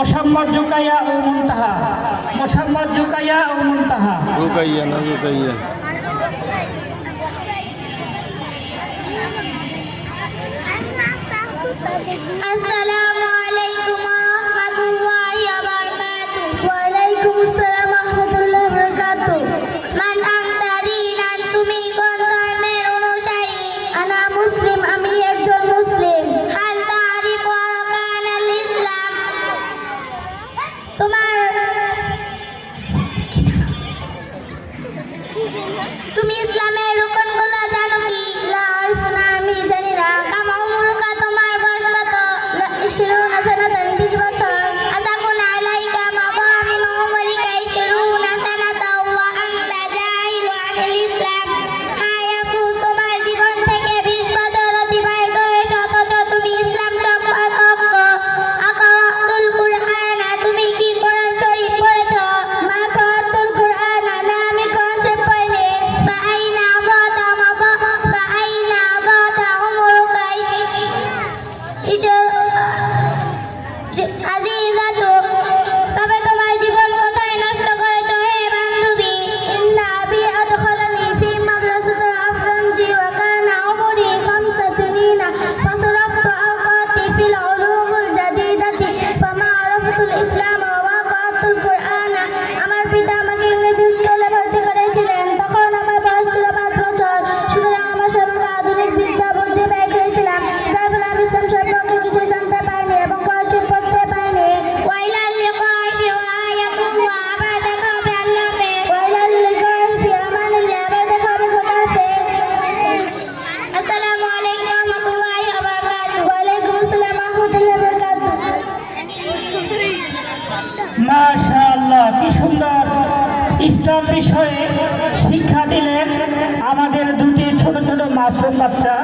মোসাম্মদ জুকাইয়া ও মুনতাহা, মোসাম্মদ জুকাইয়া ও মুনতাহা। রুকাইয়া না রুকাইয়া। আসসালামু আলাইকুম ওয়া রাহমাতুল্লাহি ওয়া বারাকাতুহু। ওয়া আলাইকুম আসসালাম ওয়া রাহমাতুল্লাহি ওয়া বারাকাতুহু। মান আনতা দীনান, তুমি কোন ধর্মের অনুসারী? আনা মুসলিম, আমি একজন মুসলিম। হাল তারিফু আরকানাল ইসলাম, তুমি ইসলামের রুকনগুলো জানো কি? লা আরিফু, না আমি জানি না। কামা উমরুকা, তোমার বয়স কত? লা 20 সানাতান, 20 বছর। আতাকুন আলাইকা মাদা মিন উমরিকা 20 সানাতাও ওয়া আনতা জাহিলু আনিল ইসলাম। হায়াকু, তোমার জীবন থেকে 20 বছর অতিবাহিত হয়েছে অথচ তুমি ইসলাম সম্পর্কে অজ্ঞ। আকারাতুল কুরআন, তুমি কি কোরআন শরীফ পড়েছো? মা কারাতুল কুরআন, না আমি কোরআন শরীফ পড়িনি। ফাআইনা আযাতা মাদা, ফাআইনা আযাতা উমরুকা আজিজাতু, তবে তোমার জীবন কোথায় নষ্ট করেছো হে বান্ধবী? ইন্না আবি আদখালানি ফি মাদ্রাসাতিল আফরানজি ওয়া কানা উমরি 5 সিনিনা ফাসারাফতু আওকাতি ফিল উলুমুল জাদিদাতি ফামা আরাফতুল ইসলাম ওয়া ওয়াকাতুল কুরআন। আমার পিতা আমাকে ইংরেজি স্কুলে ভর্তি করেছিলেন, তখন আমার বয়স ছিল 5 বছর। সুতরাং আমার সম্মুখে আধুনিক বিদ্যা বুদ্ধি ব্যয় করেছিলাম, যার ফলে আমি ইসলাম সম্পর্কে কিছুই জানতে পারিনি এবং কোরআন শরীফ পড়তে পারিনি। ওয়াইলাল লিকাই ফি আয়াতুল্লাহ, আবার দেখা হবে আল্লাহ হাফেজ। ওয়াইলাল লিকাই ফি আমানিল্লাহ, আবার দেখা হবে খোদা হাফেজ। আসসালামু আলাইকুম ওয়া রাহমাতুল্লাহি ওয়া বারাকাতুহু। ওয়া আলাইকুম আসসালাম ওয়া রাহমাতুল্লাহি ওয়া বারাকাতুহু। মাশাআল্লাহ, কি সুন্দর ইসলাম বিষয়ে শিক্ষা দিলেন আমাদের দুটি ছোট ছোট মাসুম বাচ্চা,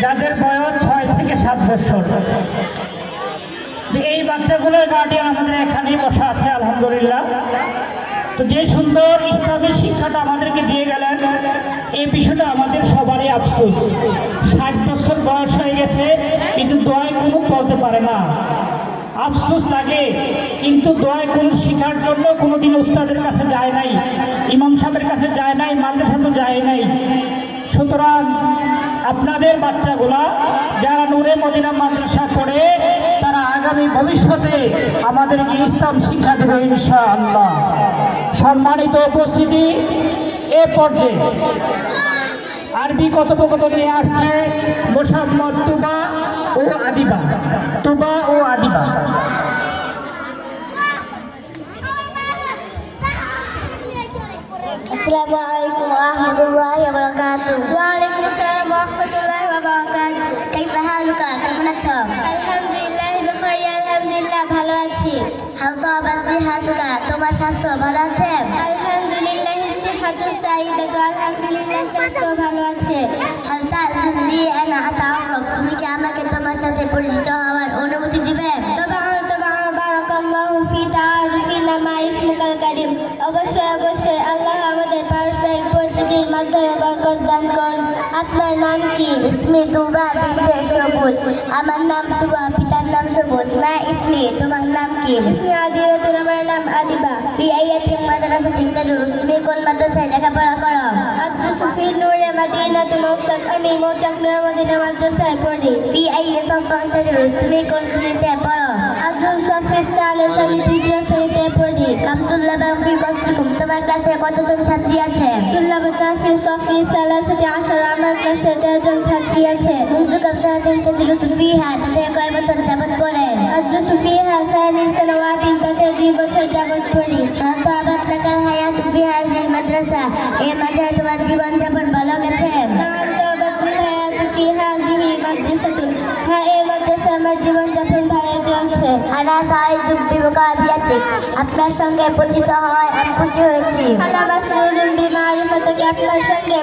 যাদের বয়স 6 থেকে 7 বছর। এই বাচ্চাগুলোর গার্ডিয়ান আমাদের এখানেই বসা আছে আলহামদুলিল্লাহ। তো যে সুন্দর ইসলামের শিক্ষাটা আমাদেরকে দিয়ে গেলেন, এই বিষয়টা আমাদের সবারই আফসোস। 60 বছর বয়স হয়ে গেছে কিন্তু দোয়ায় কোনো বলতে পারে না, আফসোস লাগে। কিন্তু দোয়ায় কোনো শিখার জন্য কোনোদিন উস্তাদের কাছে যায় নাই, ইমাম সাহেবের কাছে যায় নাই, মাদ্রাসা তো যায় নাই। সুতরাং আপনাদের বাচ্চাগুলা যারা নূরে মদিনা মাদ্রাসা পড়ে, তারা আগামী ভবিষ্যতে আমাদেরকে ইসলাম শিক্ষা দেবে ইনশাআল্লাহ। সম্মানিত উপস্থিতি, এ পর্যায়ে আরবি কথোপকথন নিয়ে আসছে মোসাম্মদ তুবা ও আদিবা। তুবা ও আদিবা। আসসালামু আলাইকুম ওয়া রাহমাতুল্লাহি ওয়া বারাকাতুহু। ওয়া আলাইকুম আসসালাম ওয়া রাহমাতুল্লাহি ওয়া বারাকাতুহু। কাইফা হালুকা, কেমন আছো? আলহামদুলিল্লাহ বিখাইর, আলহামদুলিল্লাহ ভালো আছি। হাল তাবা সিহাতুকা, তোমার স্বাস্থ্য ভালো আছে? আলহামদুলিল্লাহ সিহাতু সাইদাতু, আলহামদুলিল্লাহ স্বাস্থ্য ভালো আছে। হাল তাজলি আনা আতাআরফ, তুমি কি আমাকে তোমার সাথে পরিচিত হওয়ার অনুমতি দিবে? বারাকাল্লাহু ফি তাআরিফিনা মা ইসমুকাল কারীম, অবশ্যই অবশ্যই আল্লাহ আমাদের পারস্পরিক পরিচিতির মাধ্যমে বরকত দান করুন। আপনার নাম কি? ইসমি তুবা বিনতে সবুজ, আমার নাম তুবা, পিতার নাম সবুজ। মা ইসমি, তোমার নাম কি? ইসমি আদিবা, আমার নাম আদিবা। ফি আইয়াতিন মাদ্রাসাতিন তাদরুস, তুমি কোন মাদ্রাসায় লেখাপড়া করো? আদরুসু ফি নূরে মাদিনাতুল মুকতাদ, আমি মৌচাক নূরে মদিনা মাদ্রাসায় পড়ি। ফি আইয়ি সাফান তাদরুস, তুমি কোন শ্রেণীতে পড়ো? আদরুসু ফি সালিস, আমি 3য় শ্রেণীতে পড়ি। আব্দুল্লাহ ফি কসরুম, তোমার ক্লাসে কতজন ছাত্রী আছে? আব্দুল্লাহ ফি সফি সালাসাতি আশারা, আমার ক্লাসে 13 জন ছাত্রী আছে। মুনযু কাম সানাতিন তাদরুসু ফিহা, তাতে কয় বছর যাবত পড়েন? আদরুসু ফিহা সানি সানাওয়াতিন, তাতে 2 বছর যাবত পড়ি। হাল তাবাত লাকাল হায়াতু ফি হাযিহিল মাদ্রাসা, এই মাদ্রাসায় তোমার জীবন যাপন ভালো গেছে? নাম তাবাতুল হায়াতু ফি হাযিহি মাদ্রাসাতুন, হ্যাঁ এই মাদ্রাসায় আমার জীবন যাপন ভালো চলছে। আনা সাইদু বিমুকাবিলাতিক, আপনার সঙ্গে পরিচিত হওয়ায় আমি খুশি হয়েছি। আনা মাসরুরুন বিমারিফাতিক, আপনার সঙ্গে